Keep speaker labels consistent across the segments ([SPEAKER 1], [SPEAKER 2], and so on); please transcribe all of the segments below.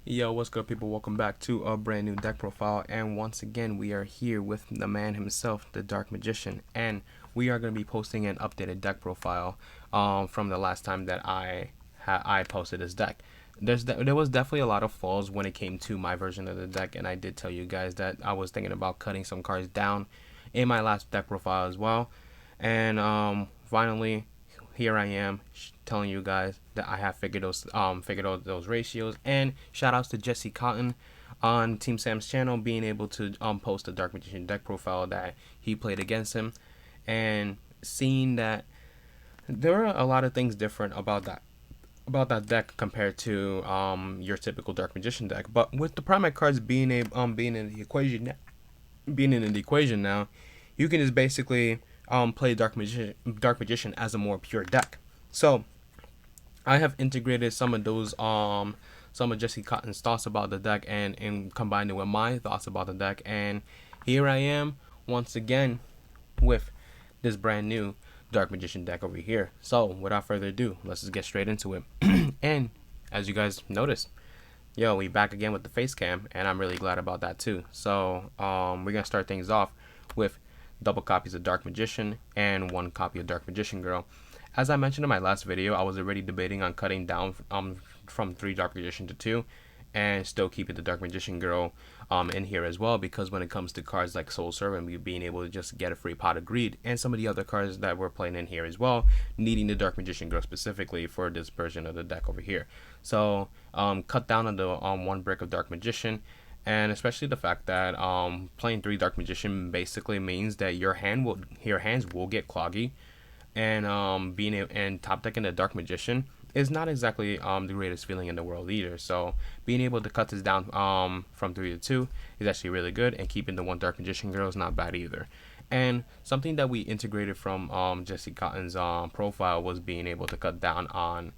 [SPEAKER 1] Yo, what's good, people? Welcome back to a brand new deck profile, and once again we are here with the man himself, the Dark Magician, and we are going to be posting an updated deck profile from the last time that I posted this deck. There was definitely a lot of flaws when it came to my version of the deck, and I did tell you guys that I was thinking about cutting some cards down in my last deck profile as well, and finally here I am telling you guys that I have figured out those ratios. And shout outs to Jesse Kotton on Team Sam's channel being able to post a Dark Magician deck profile that he played against him, and seeing that there are a lot of things different about that deck compared to your typical Dark Magician deck. But with the Primite cards being in the equation now, you can just basically play Dark Magician as a more pure deck. So I have integrated some of Jesse Cotton's thoughts about the deck and combined it with my thoughts about the deck, and here I am once again with this brand new Dark Magician deck over here. So without further ado, let's just get straight into it. And as you guys noticed, yo, we back again with the face cam, and I'm really glad about that too. So we're gonna start things off with double copies of Dark Magician and one copy of Dark Magician Girl. As I mentioned in my last video, I was already debating on cutting down from 3 Dark Magician to 2, and still keeping the Dark Magician Girl in here as well, because when it comes to cards like Soul Servant, we being able to just get a free pot of greed, and some of the other cards that we're playing in here as well, needing the Dark Magician Girl specifically for this version of the deck over here. So cut down on the 1 brick of Dark Magician, and especially the fact that playing 3 Dark Magician basically means that your hands will get cloggy, and top decking the Dark Magician is not exactly the greatest feeling in the world either. So being able to cut this down from 3 to 2 is actually really good, and keeping the 1 Dark Magician Girl is not bad either. And something that we integrated from Jesse Cotton's profile was being able to cut down on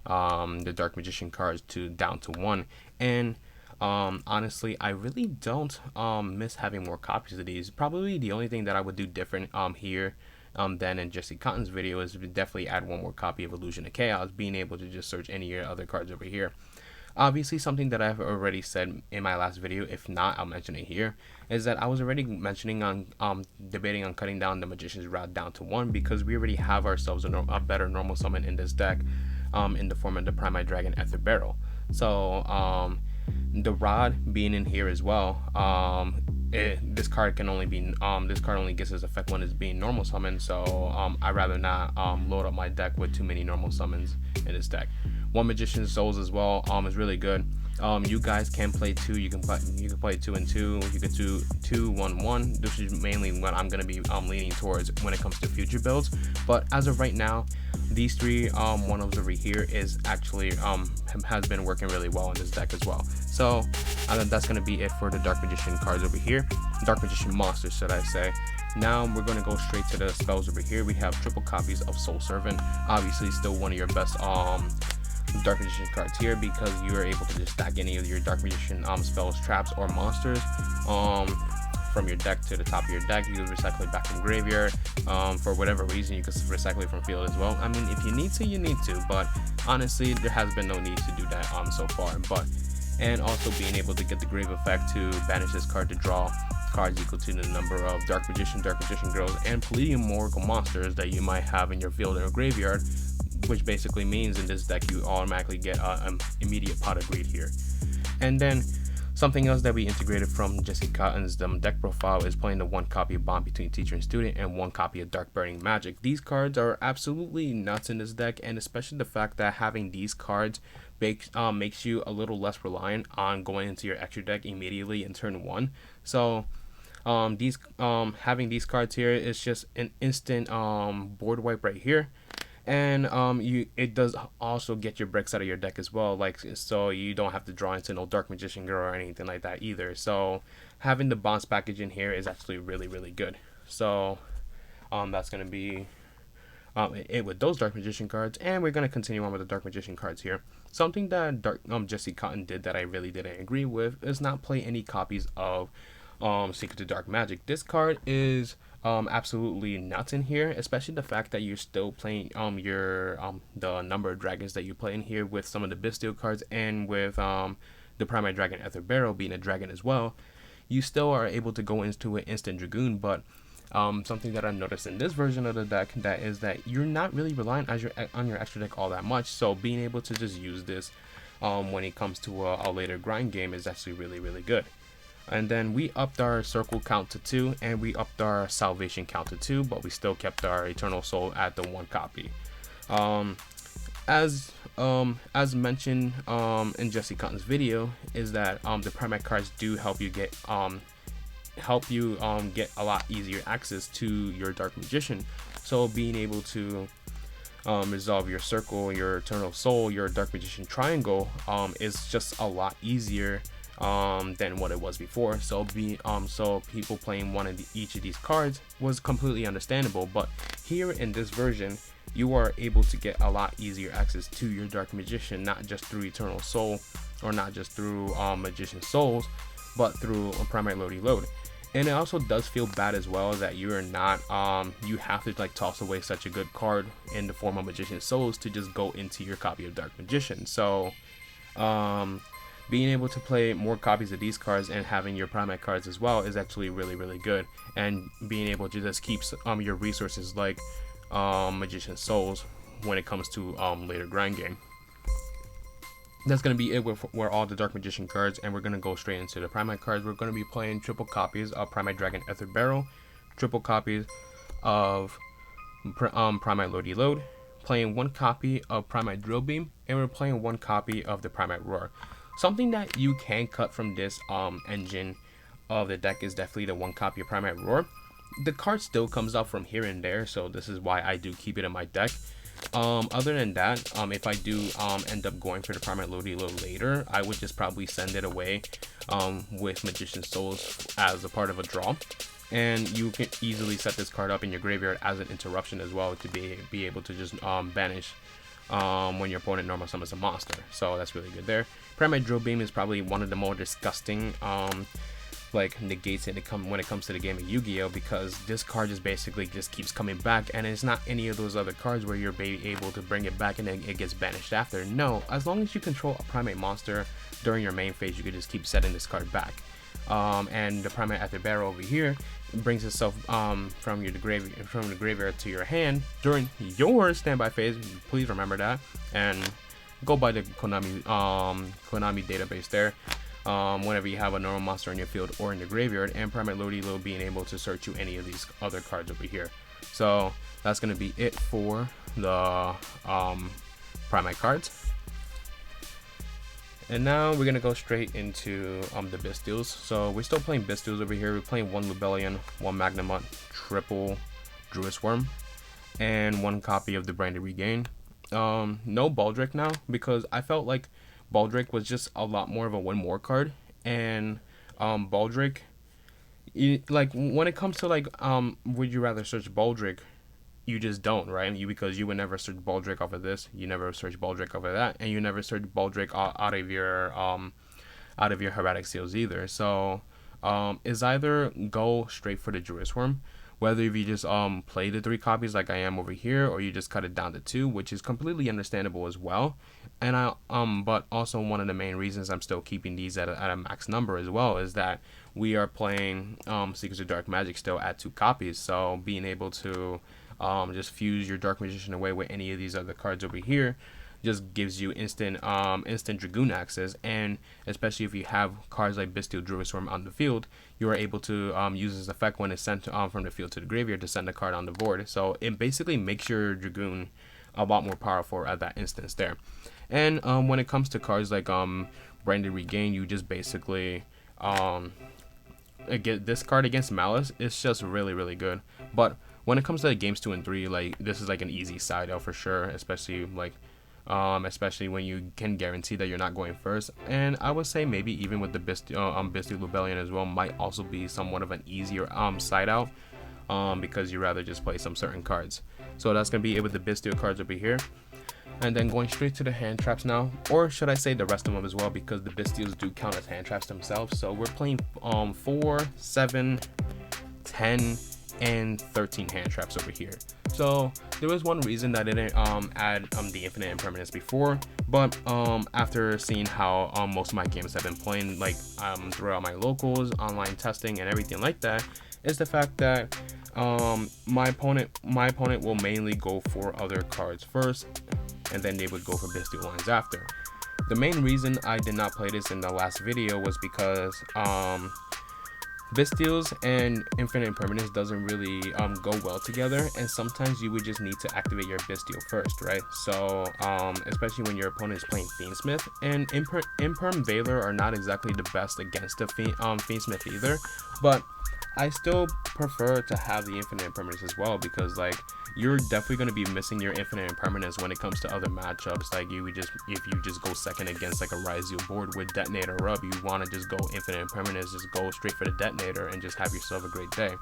[SPEAKER 1] the Dark Magician cards down to 1. And honestly, I really don't miss having more copies of these. Probably the only thing that I would do different here than in Jesse Cotton's video is definitely add 1 more copy of Illusion of Chaos, being able to just search any of your other cards over here. Obviously, something that I've already said in my last video, if not, I'll mention it here, is that I was already mentioning on debating on cutting down the Magician's Rod down to 1, because we already have ourselves a better normal summon in this deck, in the form of the Primite Dragon Ether Barrel. So the Rod being in here as well, this card only gets its effect when it's being normal summoned. So I'd rather not load up my deck with too many normal summons in this deck. 1 Magician's Souls as well is really good. You guys can play 2. You can play 2 and 2. You can do 2 1 1. This is mainly what I'm gonna be leaning towards when it comes to future builds. But as of right now, these 3 one-ofs over here is actually has been working really well in this deck as well. So that's gonna be it for the Dark Magician cards over here. Dark Magician monsters, should I say. Now we're gonna go straight to the spells over here. We have triple copies of Soul Servant. Obviously, still one of your best Dark Magician cards here, because you are able to just stack any of your Dark Magician spells, traps, or monsters from your deck to the top of your deck. You can recycle it back from graveyard. For whatever reason, you can recycle it from field as well. I mean, if you need to, you need to, but honestly, there has been no need to do that so far. And also being able to get the grave effect to banish this card to draw cards equal to the number of Dark Magician Girls, and Palladium Oracle monsters that you might have in your field or graveyard, which basically means in this deck you automatically get an immediate pot of greed here. And then something else that we integrated from Jesse Cotton's deck profile is playing the 1 copy of Bond Between Teacher and Student and 1 copy of Dark Burning Magic. These cards are absolutely nuts in this deck, and especially the fact that having these cards makes you a little less reliant on going into your extra deck immediately in turn 1. So having these cards here is just an instant board wipe right here. And it does also get your bricks out of your deck as well, so you don't have to draw into no Dark Magician Girl or anything like that either. So having the bounce package in here is actually really good. So that's gonna be it with those Dark Magician cards, and we're gonna continue on with the Dark Magician cards here. Something that Jesse Cotton did that I really didn't agree with is not play any copies of Secret to Dark Magic. This card is absolutely nuts in here, especially the fact that you're still playing the number of dragons that you play in here with some of the Bystial cards, and with the Primate Dragon Ether Barrel being a dragon as well, you still are able to go into an instant Dragoon. But something that I noticed in this version of the deck that is that you're not really relying on your extra deck all that much. So being able to just use this when it comes to a later grind game is actually really good. And then we upped our circle count to 2, and we upped our salvation count to 2, but we still kept our eternal soul at the 1 copy. As mentioned in Jesse Kotton's video, is that the Primate cards do help you get get a lot easier access to your Dark Magician. So being able to resolve your circle, your eternal soul, your Dark Magician triangle is just a lot easier than what it was before. So people playing each of these cards was completely understandable. But here in this version, you are able to get a lot easier access to your Dark Magician, not just through Eternal Soul or not just through Magician Souls, but through Primate Load. And it also does feel bad as well that you are not you have to like toss away such a good card in the form of Magician Souls to just go into your copy of Dark Magician. So being able to play more copies of these cards and having your Primate cards as well is actually really good, and being able to just keep your resources like Magician Souls when it comes to later grind game. That's going to be it with all the Dark Magician cards, and we're going to go straight into the Primate cards. We're going to be playing triple copies of Primate Dragon Ether Barrel, triple copies of Primate Load, playing 1 copy of Primate Drill Beam, and we're playing 1 copy of the Primate Roar. Something that you can cut from this engine of the deck is definitely the 1 copy of Primate Roar. The card still comes out from here and there, so this is why I do keep it in my deck. Other than that, if I do end up going for the Primate Load later, I would just probably send it away with Magician Souls as a part of a draw. And you can easily set this card up in your graveyard as an interruption as well to be able to just banish when your opponent normal summons a monster. So that's really good there. Primate Drill Beam is probably one of the more disgusting like negates when it comes to the game of Yu-Gi-Oh, because this card just basically just keeps coming back, and it's not any of those other cards where you're able to bring it back and then it gets banished after. No, as long as you control a Primate monster during your main phase, you can just keep setting this card back. And the Primate Ether Barrel over here brings itself from the graveyard to your hand during your standby phase. Please remember that, and go by the Konami database there. Whenever you have a normal monster in your field or in the graveyard, and Primate Load being able to search you any of these other cards over here. So that's going to be it for the Primate cards. And now we're going to go straight into the Bystials. So we're still playing Bystials over here. We're playing 1 Lubellion, 1 Magnamut, triple Druid Worm, and 1 copy of the Branded Regain. No Baldric now, because I felt like Baldric was just a lot more of a win more card, and Baldric, like when it comes to like would you rather search Baldric, you just don't, right? Because you would never search Baldric off of this, you never search Baldric off of that, and you never search Baldric out of your Heretic Seals either. So is either go straight for the Druid Worm, whether if you just play the 3 copies like I am over here, or you just cut it down to 2, which is completely understandable as well. And but also one of the main reasons I'm still keeping these at a max number as well is that we are playing Secrets of Dark Magic still at 2 copies. So being able to just fuse your Dark Magician away with any of these other cards over here just gives you instant Dragoon access, and especially if you have cards like Bystial Druid Storm on the field, you are able to use this effect when it's sent from the field to the graveyard to send a card on the board. So it basically makes your Dragoon a lot more powerful at that instance there. And when it comes to cards like Branded Regain, you just basically get this card against Malice. It's just really good. But when it comes to like games 2 and 3, like this is like an easy side out for sure, especially like especially when you can guarantee that you're not going first. And I would say maybe even with the Bystial Lubellion as well might also be somewhat of an easier side out, because you rather just play some certain cards. So that's gonna be it with the Bystial cards over here. And then going straight to the hand traps now, or should I say the rest of them as well, because the Bystials do count as hand traps themselves. So we're playing 4, 7, 10, and 13 hand traps over here. So there was one reason that I didn't add the infinite impermanence before, but after seeing how most of my games have been playing, like throughout my locals, online testing, and everything like that, is the fact that my opponent will mainly go for other cards first, and then they would go for Bystial lines after. The main reason I did not play this in the last video was because Bystials and infinite impermanence doesn't really go well together, and sometimes you would just need to activate your Bystial first, right? So especially when your opponent is playing Fiendsmith, and Imperm Veiler are not exactly the best against the Fiendsmith either, but I still prefer to have the infinite impermanence as well, because like you're definitely going to be missing your infinite impermanence when it comes to other matchups. Like you would just, if you just go second against like a Ryzeal board with Detonator up, you want to just go infinite impermanence, just go straight for the Detonator and just have yourself a great day,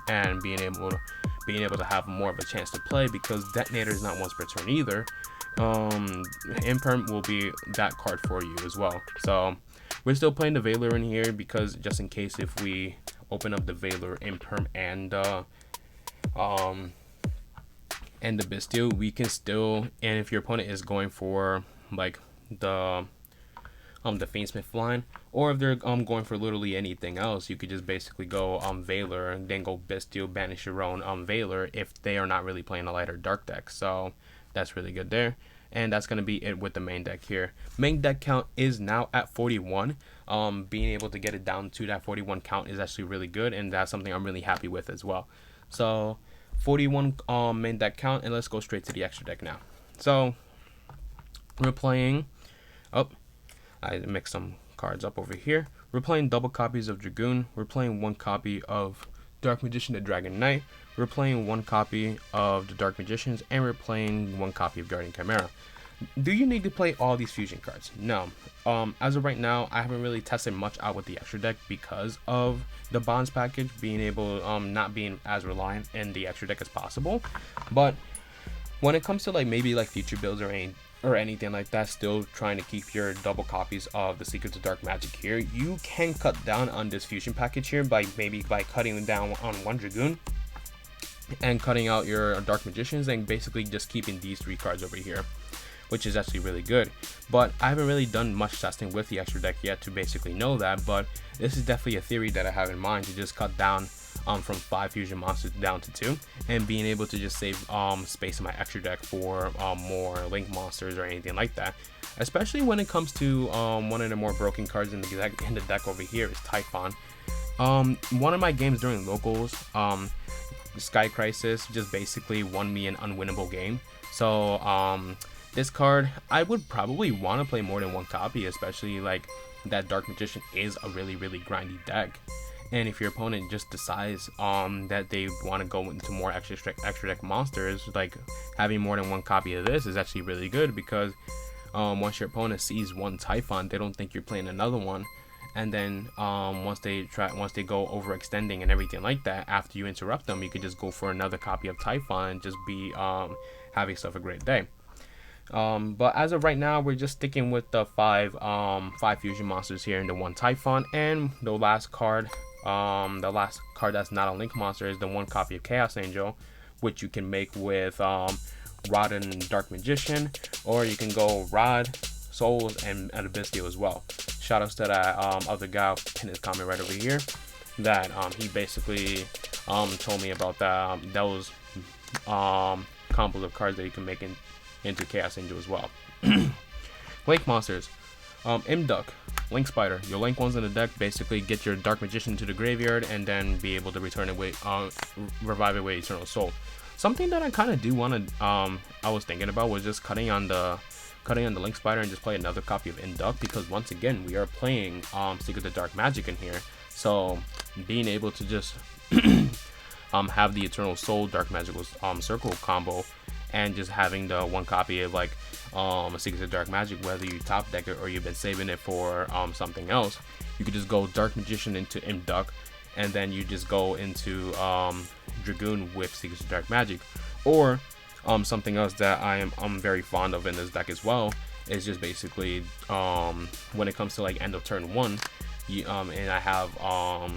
[SPEAKER 1] and being able to have more of a chance to play, because Detonator is not once per turn either. Imperm will be that card for you as well. So we're still playing the Veiler in here, because just in case if we open up the Veiler, Imperm, and the Bystial, we can still, and if your opponent is going for like the Fiendsmith line, or if they're going for literally anything else, you could just basically go Veiler and then go Bystial, banish your own Veiler if they are not really playing a lighter dark deck. So that's really good there. And that's going to be it with the main deck here. Main deck count is now at 41. Being able to get it down to that 41 count is actually really good, and that's something I'm really happy with as well. So 41 main deck count, and let's go straight to the extra deck now. So we're playing, I mixed some cards up over here. We're playing double copies of Dragoon. We're playing one copy of Dark Magician, the Dragon Knight. We're playing one copy of the Dark Magicians, and we're playing one copy of Guardian Chimera. Do you need to play all these fusion cards? No. As of right now, I haven't really tested much out with the extra deck because of the bonds package being able, not being as reliant in the extra deck as possible. But when it comes to like maybe like future builds or anything like that, still trying to keep your double copies of the Secrets of Dark Magic here, you can cut down on this fusion package here by cutting down on one Dragoon and cutting out your Dark Magicians, and basically just keeping these three cards over here, which is actually really good. But I haven't really done much testing with the extra deck yet to basically know that, but this is definitely a theory that I have in mind, to just cut down from 5 fusion monsters down to 2, and being able to just save space in my extra deck for more link monsters or anything like that. Especially when it comes to one of the more broken cards in the deck over here is Typhon. One of my games during locals, Sky Crisis, just basically won me an unwinnable game. So this card, I would probably want to play more than one copy, especially like that Dark Magician is a really grindy deck. And if your opponent just decides that they want to go into more extra deck monsters, like having more than one copy of this is actually really good, because once your opponent sees one Typhon, they don't think you're playing another one. And then once they go overextending and everything like that, after you interrupt them, you could just go for another copy of Typhon and just be have yourself a great day. But as of right now, we're just sticking with the five fusion monsters here and the one Typhon, and the last card that's not a link monster is the one copy of Chaos Angel, which you can make with Rod and Dark Magician, or you can go Rod, Souls, and a Bystial as well. Shoutouts to that other guy in his comment right over here, that he basically told me about those combos of cards that you can make into Chaos Angel as well. Link monsters, Imduck, Link Spider. Your link ones in the deck basically get your Dark Magician to the graveyard and then be able to return it with revive it with Eternal Soul. Something that I kind of do want to I was thinking about was just cutting on the Link Spider and just play another copy of Imduck, because once again we are playing Secret of Dark Magic in here, so being able to just have the Eternal Soul Dark Magical Circle combo, and just having the one copy of like a Secret of Dark Magic, whether you top deck it or you've been saving it for something else, you could just go Dark Magician into Imduck, and then you just go into Dragoon with Secret of Dark Magic. Or something else that I'm very fond of in this deck as well is just basically when it comes to like end of turn 1, and I have how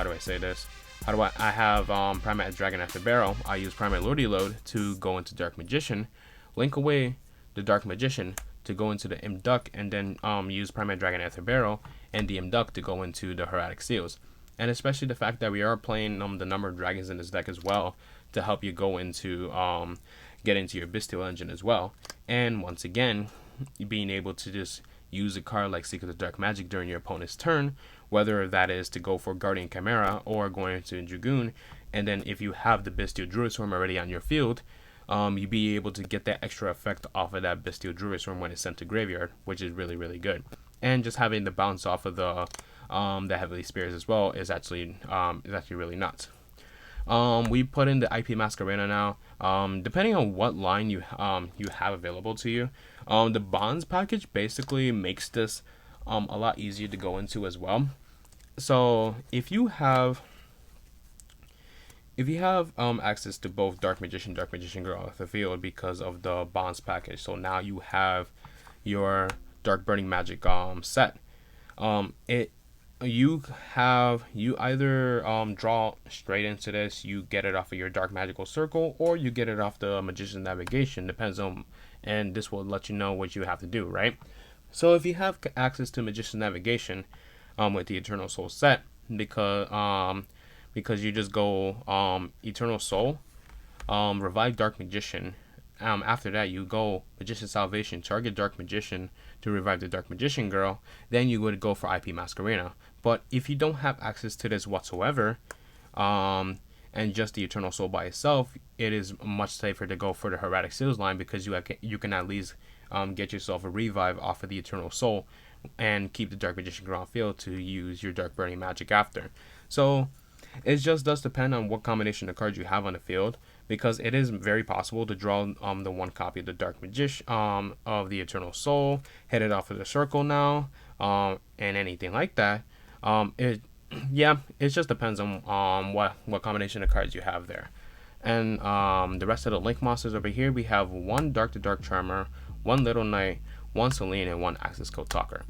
[SPEAKER 1] do I say this? How do I have Primate Dragon after Barrel. I use Primate Lordy Load to go into Dark Magician, link away the Dark Magician to go into the Imduck, and then use Primate Dragon after Barrel and the Imduck to go into the Hieratic Seals. And especially the fact that we are playing the number of dragons in this deck as well to help you go into get into your Bystial engine as well. And once again, being able to just use a card like Secret of Dark Magic during your opponent's turn, whether that is to go for Guardian Chimera or going into Dragoon, and then if you have the Bystial Druid Swarm already on your field, you be able to get that extra effect off of that Bystial Druid Swarm when it's sent to graveyard, which is really, really good. And just having the bounce off of the Heavenly Spears as well is actually really nuts. We put in the IP Masquerena now. Depending on what line you have available to you, the Bonds package basically makes this a lot easier to go into as well. So if you have access to both Dark Magician Girl off the field because of the Bonds package, so now you have your Dark Burning Magic set. You either draw straight into this, you get it off of your Dark Magical Circle, or you get it off the Magician's Navigation, depends on, and this will let you know what you have to do, right? So if you have access to Magician's Navigation with the Eternal Soul set, because you just go Eternal Soul, revive Dark Magician. After that, you go Magician's Salvation, target Dark Magician to revive the Dark Magician Girl. Then you would go for IP Masquerena. But if you don't have access to this whatsoever, and just the Eternal Soul by itself, it is much safer to go for the Hieratic Seals line, because you can at least get yourself a revive off of the Eternal Soul and keep the Dark Magician Girl on field to use your Dark Burning Magic after. So it just does depend on what combination of cards you have on the field, because it is very possible to draw the one copy of the Dark Magician of the Eternal Soul, hit it off of the circle now, and anything like that. It just depends on what combination of cards you have there. And the rest of the Link monsters over here, we have one Dark to Dark Charmer, one Little Knight, one Celine, and one Access Code Talker.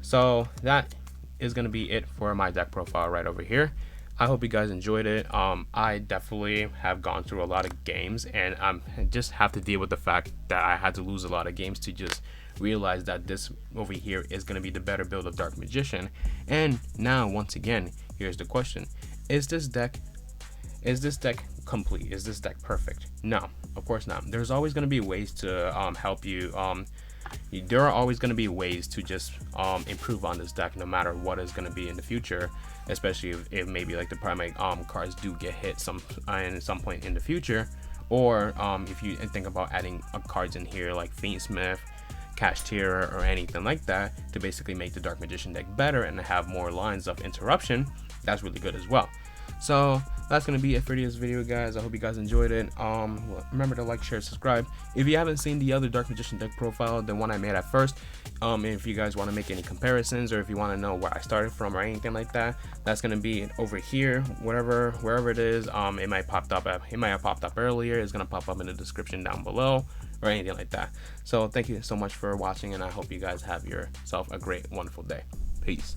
[SPEAKER 1] So that is going to be it for my deck profile right over here. I hope you guys enjoyed it. I definitely have gone through a lot of games, and I just have to deal with the fact that I had to lose a lot of games to just realize that this over here is going to be the better build of Dark Magician. And now, once again, here's the question: Is this deck complete? Is this deck perfect? No, of course not. There's always going to be ways to help you. There are always going to be ways to just improve on this deck, no matter what is going to be in the future, especially if maybe like the Primate cards do get hit at some point in the future, or if you think about adding cards in here like Fiendsmith, Cash Tier, or anything like that to basically make the Dark Magician deck better and have more lines of interruption. That's really good as well. So that's going to be it for this video, guys. I hope you guys enjoyed it. Remember to like, share, subscribe. If you haven't seen the other Dark Magician deck profile, the one I made at first, if you guys want to make any comparisons, or if you want to know where I started from or anything like that, that's going to be over here, wherever it is. It might have popped up earlier. It's going to pop up in the description down below, or anything like that. So thank you so much for watching, and I hope you guys have yourself a great, wonderful day. Peace.